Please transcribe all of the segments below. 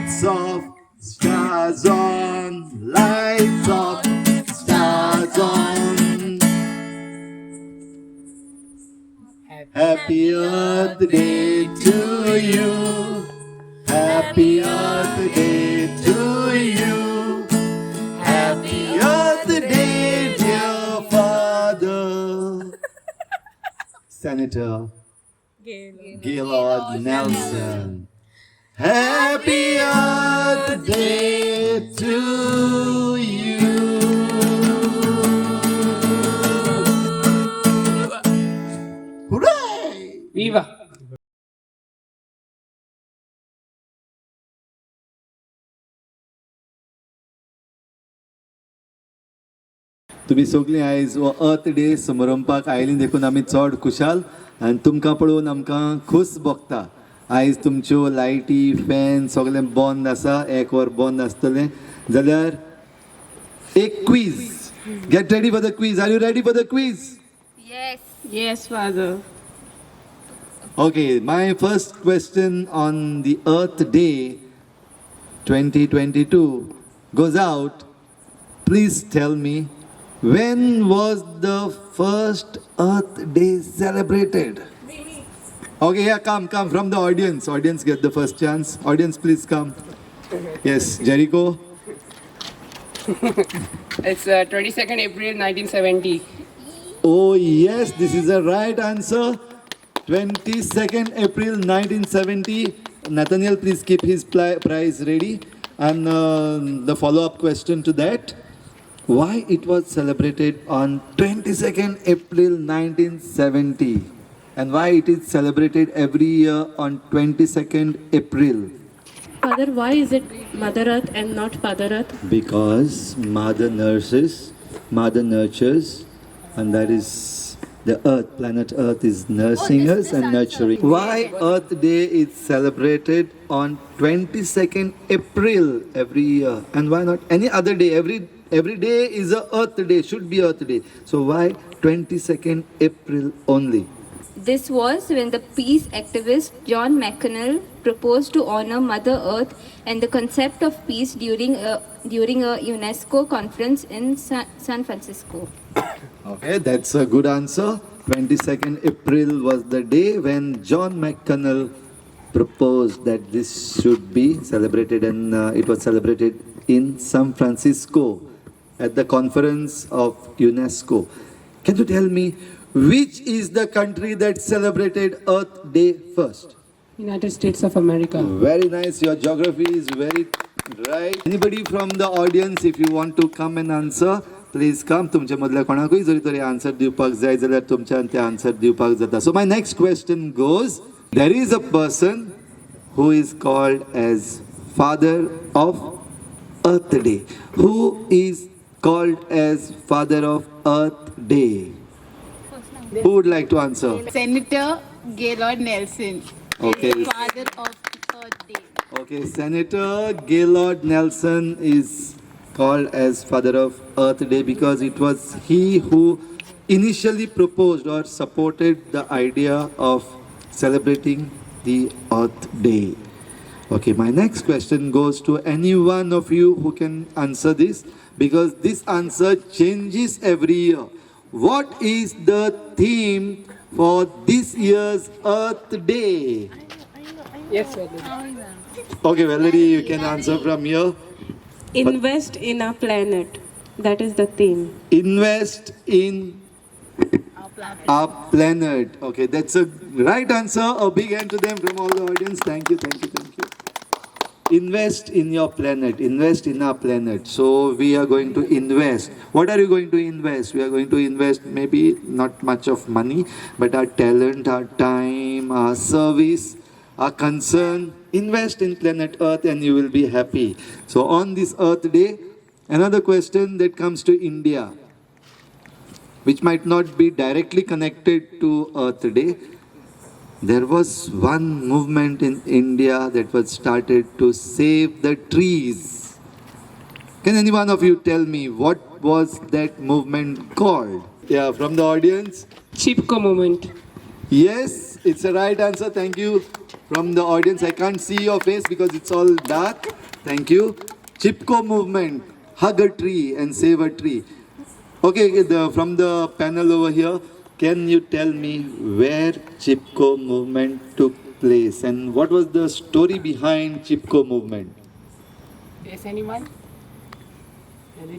Lights off, stars on, lights off, stars on. Happy Earth Day to you. Happy Earth Day to you. Happy Earth Day, dear Father. Senator Geralt Nelson. Happy Earth Day to you. Hooray! Viva! तुम्ही सगळीं आयज हो अर्थ day समारंभाक oily देखून आमी चड खुशाल आनी तुमकां पळोवन आमकां खूस भोगता. आयज तुमच्यो लायटी फॅन सगळें बंद आसा, 1 वर बंद आसतलें. जाल्यार एक quiz. Get ready for the quiz. Are you ready for the quiz? Yes, Father. Okay, my first question on the Earth Day 2022 goes out. Please tell me, when was the first Earth Day celebrated? Okay, yeah, come from the audience. Audience get the first chance. Audience, please come. Yes, Jericho. It's 22nd April 1970. Oh yes, this is the right answer. 22nd April 1970. Nathaniel, please keep his prize ready. And the follow-up question to that. Why it was celebrated on 22nd April 1970? And why it is celebrated every year on 22nd April? Father, why is it Mother Earth and not Father Earth? Because Mother nurtures, and that is the Earth, planet Earth is nursing us and nurturing. Why Earth Day is celebrated on 22nd April every year? And why not any other day? Every day is a Earth Day, should be Earth Day. So why 22nd April only? This was when the peace activist John McConnell proposed to honor Mother Earth and the concept of peace during a UNESCO conference in San Francisco. Okay, that's a good answer. 22nd April was the day when John McConnell proposed that this should be celebrated, and it was celebrated in San Francisco at the conference of UNESCO. Can you tell me, which is the country that celebrated Earth Day first? United States of America. Very nice. Your geography is very right. Anybody from the audience, if you want to come and answer, please come. तुमच्या मधल्या कोणाकूय जरी तरी answer दिवपाक जाय जाल्यार तुमच्यान ते answer दिवपाक जाता. So my next question goes, there is a person who is called as Father of Earth Day. Who is called as Father of Earth Day? Who would like to answer? Senator Geralt Nelson. Okay. Father of Earth Day. Okay, Senator Geralt Nelson is called as Father of Earth Day because it was he who initially proposed or supported the idea of celebrating the Earth Day. Okay, my next question goes to any one of you who can answer this, because this answer changes every year. What is the theme for this year's Earth Day? Yes, Father. Okay, Valerie, you can answer from here. Invest in our planet. That is the theme. Invest in our planet. Okay, that's a right answer. A big hand to them from all the audience. Thank you. Invest in your planet. Invest in our planet. So we are going to invest. What are you going to invest? We are going to invest maybe not much of money, but our talent, our time, our service, our concern. Invest in planet Earth and you will be happy. So on this Earth Day, another question that comes to India, which might not be directly connected to Earth Day. There was one movement in India that was started to save the trees. Can any one of you tell me what was that movement called? Yeah, from the audience. Chipko moment. Yes, it's a right answer. Thank you from the audience. I can't see your face because it's all dark. Thank you. Chipko movement, hug a tree and save a tree. Okay, from the panel over here, can you tell me where Chipko movement took place and what was the story behind Chipko movement? Yes, anyone?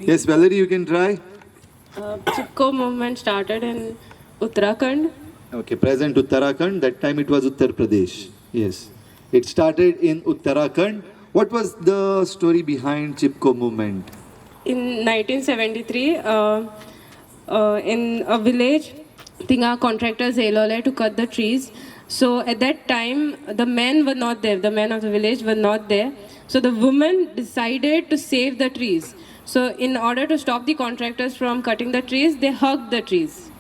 Yes, Valerie, you can try. Chipko movement started in Uttarakhand. Okay, present Uttarakhand. That time it was Uttar Pradesh. Yes. It started in Uttarakhand. What was the story behind Chipko movement? In 1973, in a village, Tinga contractors Elole to cut the trees. So at that time, the men were not there. The men of the village were not there. So the women decided to save the trees. So in order to stop the contractors from cutting the trees, they hugged the trees.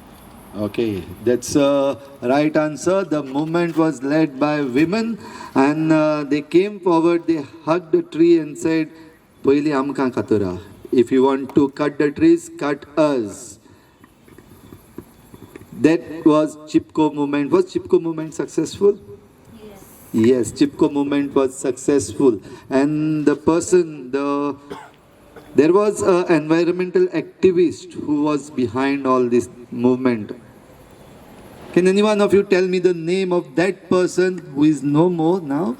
Okay, that's a right answer. The movement was led by women and they came forward, they hugged the tree and said, "Poili amka katura. If you want to cut the trees, cut us." That was Chipko movement. Was Chipko movement successful? Yes. Yes, Chipko movement was successful. And there was an environmental activist who was behind all this movement. Can any one of you tell me the name of that person who is no more now?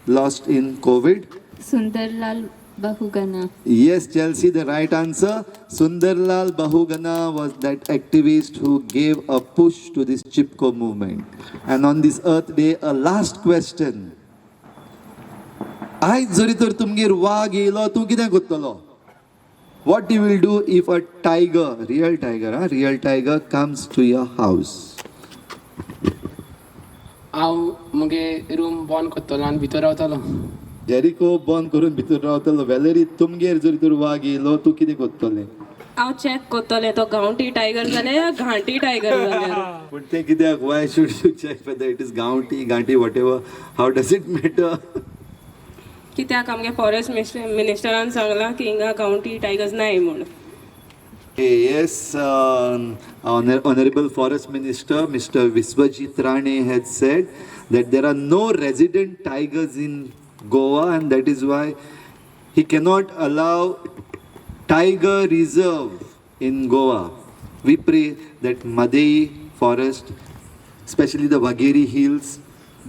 Lost in COVID? Sundarlal Bahugana. Yes, Chelsea, the right answer. Sundarlal Bahugana was that activist who gave a push to this Chipko movement. And on this Earth Day, a last question. आयज जरी तर तुमगेर वाघ येयलो तूं कितें करतलो? What you will do if a tiger, real tiger comes to your house? हांव मुगे room बंद करतलो आनी भितर रावतलो. Jericho बंद करून भितर रावतलो. Valerie, तुमगेर जरी तर वाघ येयलो तूं कितें करतलें? हांव चॅक करतलें तो गांवठी टायगर जाल्यार या घांटी टायगर जाल्यार. But तें कित्याक? Why should you check whether it is गांवठी, whatever? How does it matter? कित्याक आमगे फॉरेस्ट मिनिस्टरान सांगलां की हिंगा गांवठी टायगर्स नाय म्हूण. Yes, Honorable Forest Minister, Mr. Viswajit Rane had said that there are no resident tigers in Goa and that is why he cannot allow tiger reserve in Goa. We pray that Madei forest, especially the Vageri hills,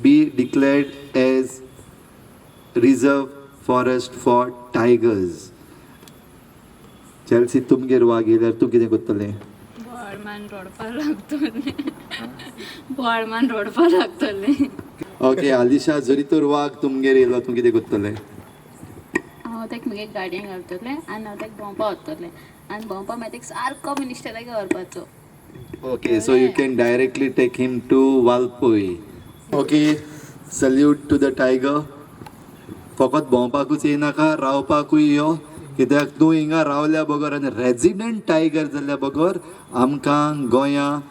be declared as reserve forest for tigers. Chelsea, तुमगेर वाघ येयल्यार तूं कितें करतलें? बोडमान रोडपाक लागतलें. Okay, Alisha, जरी तर वाघ तुमगेर येयलो तूं कितें करतलें? हांव तेका मुगे गाडयेन घालतलें आनी हांव तेका भोंवपा व्हरतलें आनी भोंवपा मागीर तेका सारको मिनिस्टराक व्हरपाचो. Okay, so you can directly take him to Valpoi. Okay, salute to the tiger. फकत भोंवपाकूच येनाका, रावपाकूय यो. कित्याक तूं हिंगा रावल्या बगर आनी रेजिडेंट टायगर जाल्ल्या बगर आमकां गोंया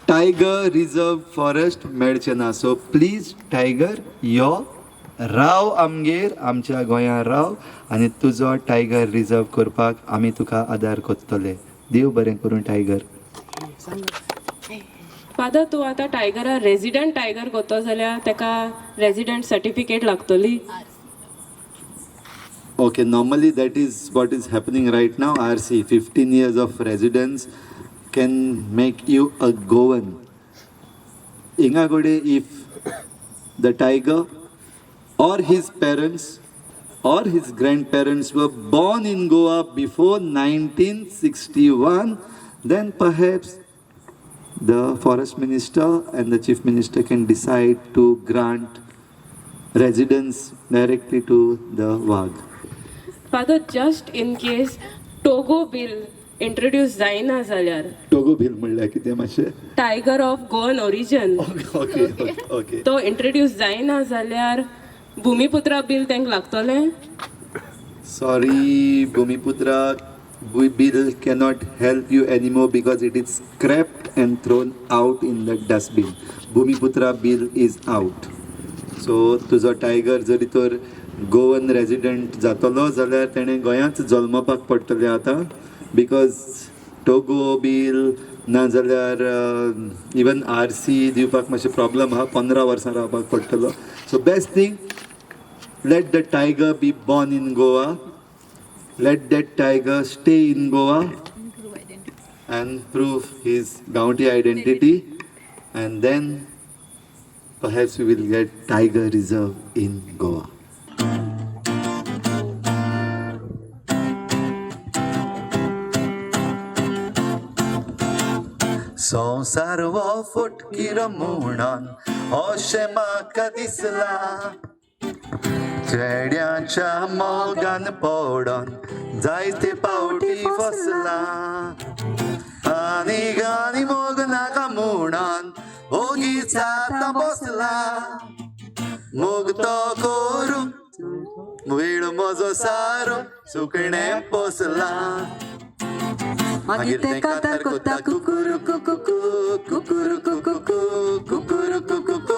टायगर रिजर्व फॉरेस्ट मेळचें ना. सो प्लीज टायगर यो, राव आमगेर, आमच्या गोंया राव आनी तुजो टायगर रिजर्व करपाक आमी तुका आदार करतले. देव बरें करूं टायगर. फादर, तूं आतां टायगरा रेजिडेंट टायगर करतो जाल्यार तेका रेजिडेंट सर्टिफिकेट लागतली. Okay, normally that is what is happening right now. RC, 15 years of residence can make you a Goan. Ingagode, if the tiger or his parents or his grandparents were born in Goa before 1961, then perhaps the forest minister and the chief minister can decide to grant residence directly to the Wag. Father, just in case Togo bill introduce जायना जाल्यार Togo bill म्हणल्यार कितें मातशें? Tiger of Goan origin. Okay. तो introduce जायना जाल्यार भूमिपुत्रा bill तांकां लागतलें. Sorry, Bhumiputra bill cannot help you anymore because it is scrapped and thrown out in the dustbin. Bhumiputra bill is out. So तुजो टायगर जरी तर गोवन रेजिडेंट जातलो जाल्यार तेणें गोंयांत जल्मपाक पडटलें आतां, बिकॉज टोगो बील नाजाल्यार इवन RC दिवपाक मातशें प्रॉब्लम आहा. 15 वर्सां रावपाक पडटलो. So best thing, let the tiger be born in Goa. Let that tiger stay in Goa and prove his bounty identity, and then perhaps we will get tiger reserve in Goa. संसार वो फुटकीर म्हणून अशें म्हाका दिसला चेड्याच्या मोगान पडोन जायते पावटी फसला आनी गानी मोग नाका म्हणून ओगीच आतां बसला मोग तो करूं वेळ म्हजो सारो सुकणें पोसला मागीर तें कातार कोत्ता कुकुरू कुकुकू कुकुरू कुकुकू कुकुरू कुकुकू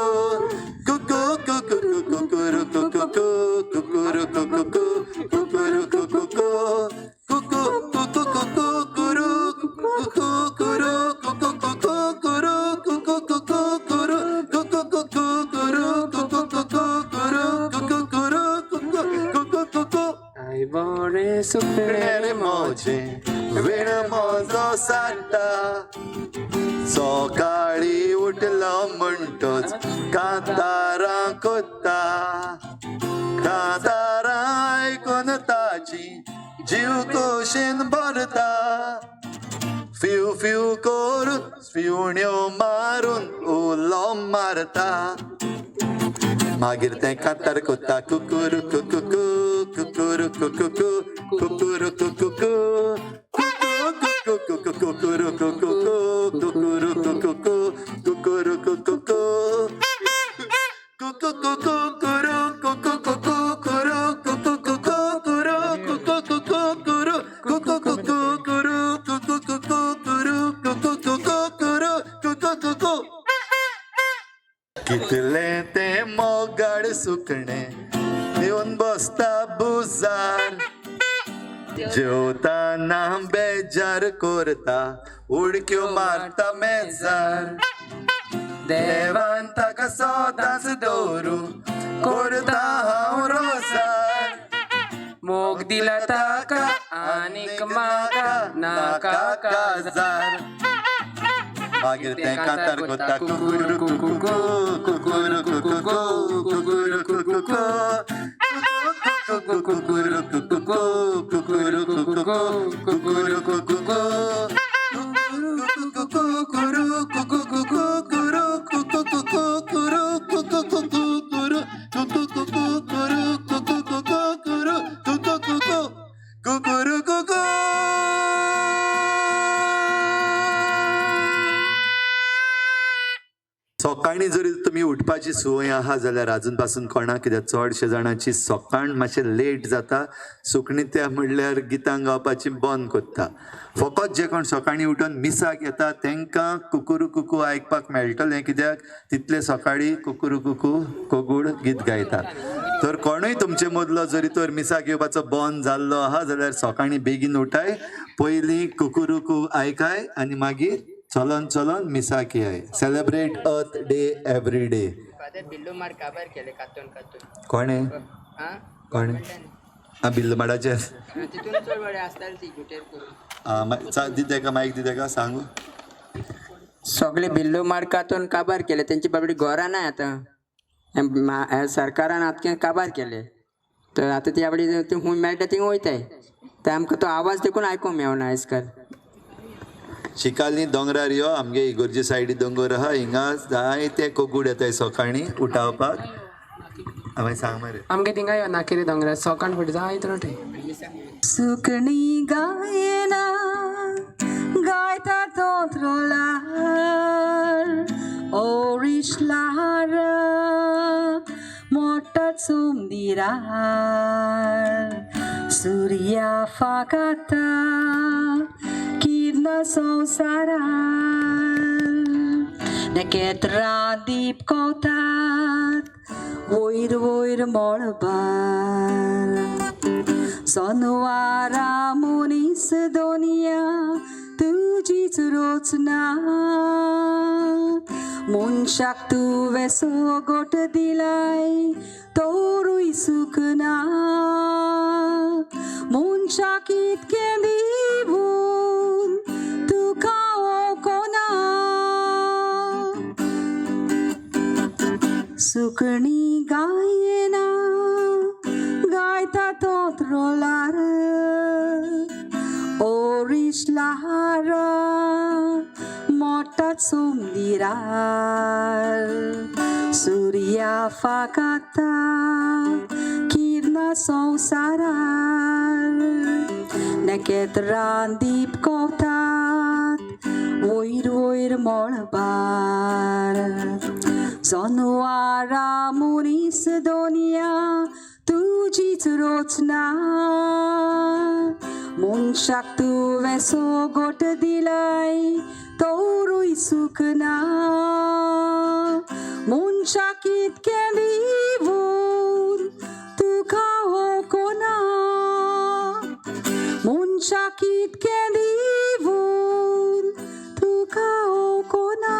कुकू कुकुरू कुकुरू कुकुकू कुकुरू कुकुकू कुकुरू कुकुकू कुकू कुकुकू कुकुरू कुकुकू कुकुरू कुकुकू कुकुरू कुकुकू कुकुरू कुकुकू कुकुरू कुकुकू कुकुरू कुकुकू कुकुकू आई बरे सुकणे रे मोजे वेळ म्हजो साडटा सकाळी उठलो म्हणटोच कांतारां कोत्ता कांतारां आयकून ताची जीव खोशेन भरता फिव फिव करून फिवण्यो मारून उलो मारता मागीर तें कांतार कोत्ता कुकुरू कुकुकू कुकुरू कुकुकू कुकुरू कुकुकू कुकुरू कुकुकू कुकुरू कुकुकू कुकुरू कुकुकू कुकुकू कुकुरू कुकुकू कुकुरू कुकुकू कुकुरू कुकुकू कुकुरू कुकुकू कुकुरू कुकुकू कुकुरू कुकुकू कुकुरू कुकुकू कितले ते मोगाड सुकणे येवन बसता बुजार जेवताना बेजार करता उडक्यो मारता मेजार देवान ताका सदांच दवरूं करता हांव रोजार मोग दिला ताका आनीक म्हाका नाका काजार मागीर तें कांतार कोत्ता कुकुरू कुकुकू कुकुरू कुकुकू कुकुरू कुकुकू कुकुरू कुकुकू कुकुरू कुकुकू कुकुरू कुकुकू कुकुरू कुकुकू कुकुरू कुकुकू कुकुरू कुकुकू कुकुरू कुकुकू कुकुरू कुकुकू कुकुरू कुकू सकाळी जरी तुमी उठपाची संवय आहा जाल्यार आजून पासून कोणाक कित्याक चडशे जाणांची सकाळ मातशें लेट जाता सुकणीं त्या म्हणल्यार गितां गावपाची बंद कोत्ता फकत जे कोण सकाळीं उठून मिसाक येता तांकां कुकुरू कुकू आयकपाक मेळटलें कित्याक तितले सकाळीं कुकुरू कुकू कोगूड गीत गायता तर कोणूय तुमचे मदलो जरी तर मिसाक येवपाचो बंद जाल्लो आहा जाल्यार सकाळीं बेगीन उठाय पयलीं कुकुरू कुकू आयकाय आनी मागीर चलन चलन मिसाक येय सेलिब्रेट अर्थ डे एवरी डे कोणे कोणे बिल्लो माडाचेर दिते मायक दिते का सांगू सगळे बिल्लो माड कातून काबार केले त्यांची बाबडी घोरां नाही आता सरकारान आतां काबार केले तर आता ती बाबडी हूंय मेळटा थिंग वयताय तर आमकां तो आवाज देखून आयकूंक मेळना आयज काल शिकाली दोंगरार यो आमगे इगोर्जे सायडी दोंगर आहा हिंगा जायते कोगूड येताय सकाळीं उठावपाक हांवें सांग मरे आमगे थिंगा यो नाकेरी दोंगरार सकाळ फुडें जायत रोटे सुकणी गायना गायता तोंत्रोलार ओरिशलार मोठा चुमदिरार सूर्या फाकाता किरण संवसारार नखेत्रां दीप कोवतात वयर वयर मळबार सोनवारा मनीस दोनिया तुजीच रोचना मनशाक तुवें सोगोट दिलाय तोरूय सुख इतकें दिवून तुका ओळखना सुकणी गायना गायता तोत रोलार ओरिश लहार मोठात सोमदिरार सूर्या फाकाता किरणा संसारार नकेत्रां दीप कोवतात वयर वयर मळबार जनवारा मुनीस दोनिया तुजीच रोचना मनशाक तुवें सोगोट दिलय तोरूय सुखना मनशाक इतकें दिवून तुका ओळखना मनशाक इतकें दिवून तुका ओळखना.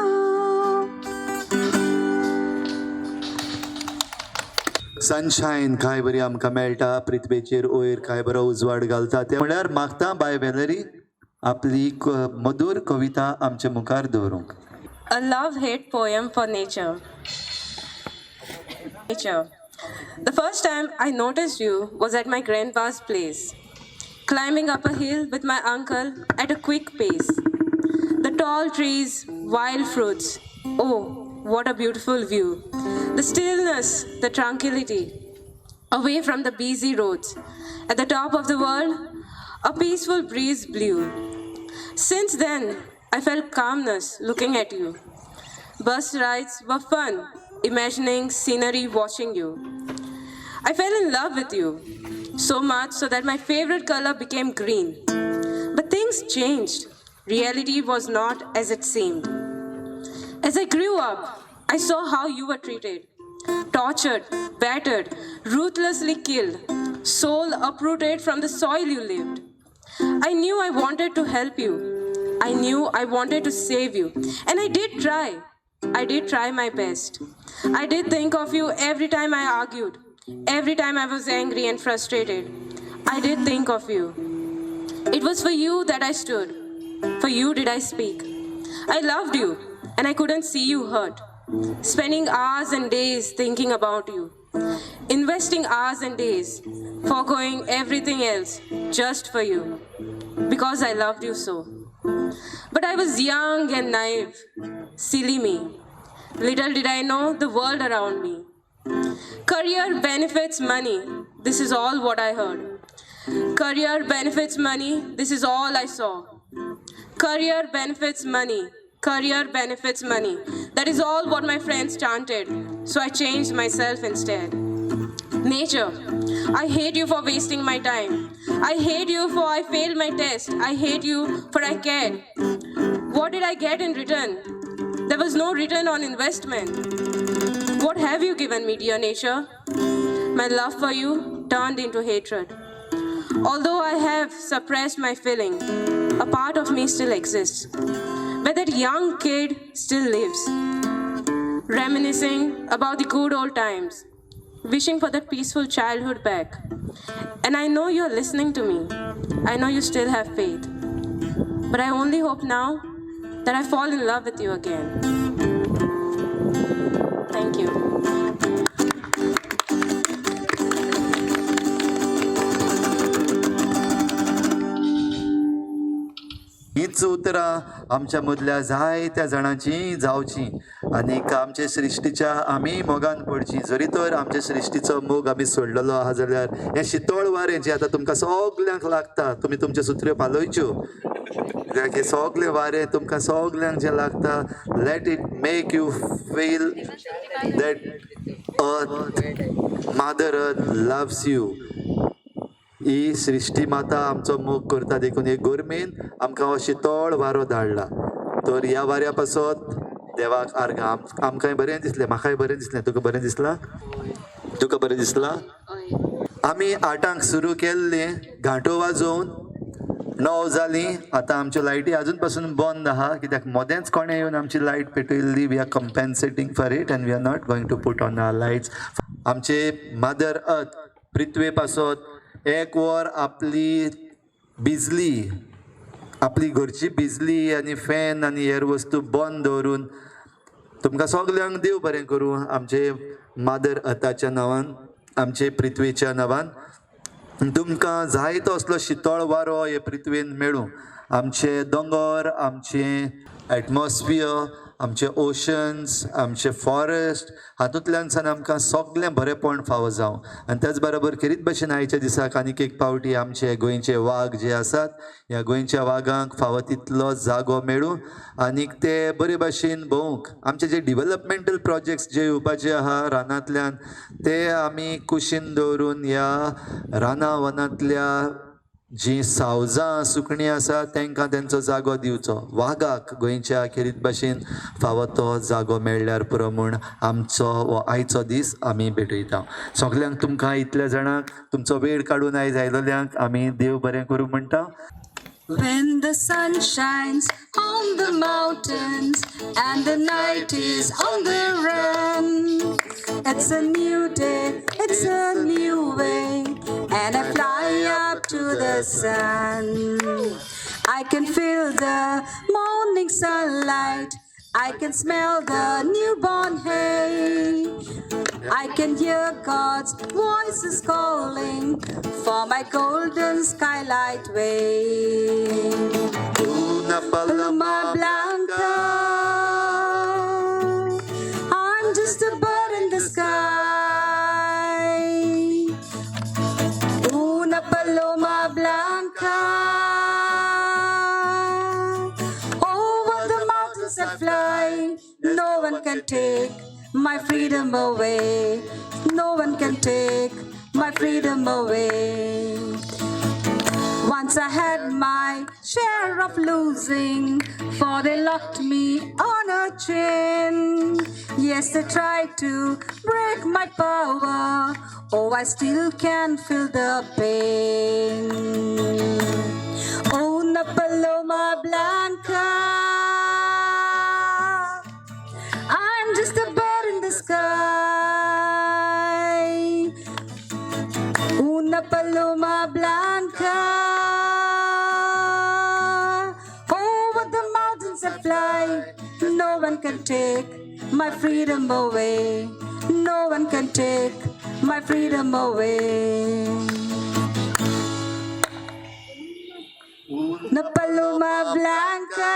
सनशायन काय बरी आमकां मेळटा पृथ्वीचेर वयर काय बरो उजवाड घालता ते म्हळ्यार मागता बाय वेलरी आपली मधुर कविता आमचे मुखार दवरूंक. A love-hate poem for nature. The first time I noticed you was at my grandpa's place, climbing up a hill with my uncle at a quick pace. The tall trees, wild fruits. Oh, what a beautiful view. The stillness, the tranquility. Away from the busy roads. At the top of the world, a peaceful breeze blew. Since then, I felt calmness looking at you. Bus rides were fun, imagining scenery watching you. I fell in love with you, so much so that my favorite color became green. But things changed. Reality was not as it seemed. As I grew up, I saw how you were treated. Tortured, battered, ruthlessly killed, soul uprooted from the soil you lived. I knew I wanted to help you. I knew I wanted to save you. And I did try. I did try my best. I did think of you every time I argued, every time I was angry and frustrated. I did think of you. It was for you that I stood. For you did I speak. I loved you, and I couldn't see you hurt. Spending hours and days thinking about you. Investing hours and days, foregoing everything else just for you. Because I loved you so. But I was young and naive. Silly me. Little did I know the world around me. Career benefits money. This is all what I heard. Career benefits money. This is all I saw. Career benefits money. Career benefits money. That is all what my friends chanted. So I changed myself instead. Nature, I hate you for wasting my time. I hate you for I failed my test. I hate you for I cared. What did I get in return? There was no return on investment. What have you given me, dear nature? My love for you turned into hatred. Although I have suppressed my feeling, a part of me still exists. Where that young kid still lives, reminiscing about the good old times, wishing for that peaceful childhood back. And I know you're listening to me. I know you still have faith. But I only hope now that I fall in love with you again. Thank you. हीच उतरां आमच्या मदल्या जायत्या जाणांची जावची आनीक आमचे सृश्टीच्या आमी मोगान पडची. जरी तर आमच्या सृश्टीचो मोग आमी सोडलेलो आहा जाल्यार हें शितळ वारें जें आतां तुमकां सगल्यांक लागता, तुमी तुमच्यो सुत्र्यो पालयच्यो, कित्याक हें सगलें वारें तुमकां सगल्यांक जें लागता, let it make you feel that earth, mother earth loves you. ही सृश्टी माता आमचो मोग करता देखून हे गोरमेन आमकां हो शितळ वारो धाडला. तर ह्या वाऱ्या पासत देवाक आर्गां. आमकांय बरें दिसलें, म्हाकाय बरें दिसलें. तुका बरें दिसलां? तुका बरें दिसलां? आमी 8 सुरू केल्लें, घांटो वाजोवन 9 जालीं. आतां आमच्यो लायटी आजून पासून बंद आहा कित्याक मोदेंच कोणें येवन आमची लायट पेटयल्ली. We are compensating for it and we are not going to put on our lights. आमचे मदर अर्थ पृथ्वी पासत 1 वर आपली बिजली आपली घरची बिजली आनी फॅन आनी हेर वस्तू बंद दवरून तुमकां सगल्यांक देव बरें करूं आमचे मादर अर्थाच्या नांवान आमचे पृथ्वीच्या नांवान तुमकां जाय तो असलो शितळ वारो हे पृथ्वीन मेळूं आमचे दोंगर आमचे एटमॉस्फियर आमचे ओशन्स आमचे फॉरेस्ट हातूंतल्यान सान आमकां सगळें बरेंपण फावो जावं आनी त्याच बरोबर खेरीत भशेन आयच्या दिसाक आनीक एक पावटी आमचे गोंयचे वाग जे आसात ह्या गोंयच्या वागांक फावो तितलो जागो मेळूं आनीक ते बरे भाशेन भोवंक आमचे जे डिवेलपमेंटल प्रोजेक्ट्स जे येवपाचे आहा रानांतल्यान ते आमी कुशीन दवरून ह्या रानावनांतल्या जी सावजां सुकणीं आसा तांकां तेंचो जागो दिवचो वागाक गोंयच्या खेरीत भाशेन फावो तो जागो मेळ्ळ्यार पुरो म्हूण आमचो हो आयचो दीस आमी भेटयता सगल्यांक तुमकां इतल्या जाणांक तुमचो वेळ काडून आयज आयलोल्यांक आमी देव बरें करूं म्हणटा. When the sun shines on the mountains and the night is on the run, it's a new day, it's a new way, and I fly up to the sun. I can feel the morning sunlight, I can smell the newborn hay, I can hear God's voices calling for my golden skylight way. Una paloma Blanca, I'm just a bird in the sky. Una paloma blanca, over the mountains I fly. No one can take my freedom away. No one can take my freedom away. Once I had my share of losing, for they locked me on a chain. Yes, they tried to break my power. Oh, I still can feel the pain. Oh, una paloma blanca, I'm just a bird in the sky. Una paloma blanca, over the mountains I fly. No one can take my freedom away. No one can take my freedom away. Una paloma blanca,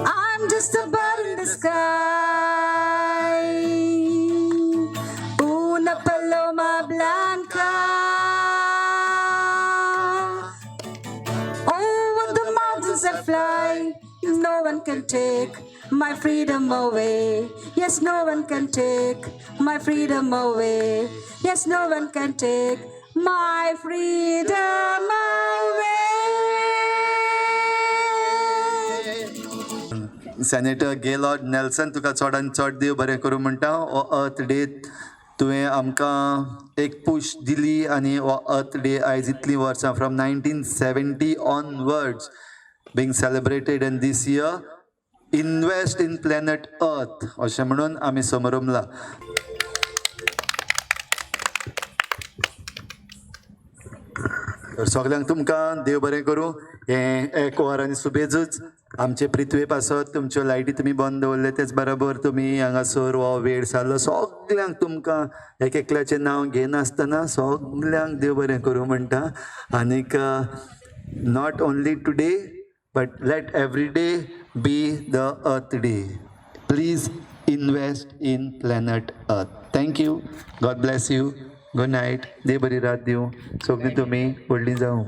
I'm just a bird in the sky. Una paloma blanca, over the mountains I fly. No one can take my freedom away. Yes, no one can take my freedom away. Yes, no one can take my freedom away. Senator Gaylord Nelson तुका चडान चड देव बरें करूं म्हणटा हो अर्थ day तुवें आमकां एक पुश दिली आनी हो अर्थ डे आयज इतलीं वर्सां from 1970 onwards being celebrated in this year invest in planet earth अशें म्हणून आमी समरमला. सगल्यांक तुमकां देव बरें करूं. हें एक वर आनी सुबेजूच आमचे पृथ्वी पासत तुमच्यो लायटी तुमी बंद दवरले तेच बरोबर तुमी हांगासर हो वेळ सारलो सगल्यांक तुमकां एक एकल्याचें नांव घेनासतना सगल्यांक देव बरें करूं म्हणटा. आनीक not only today but let every day be the Earth Day. Please invest in planet earth. Thank you. God bless you. Good night. देव बरी रात दिवं. सगळीं तुमी व्हडलीं जावं.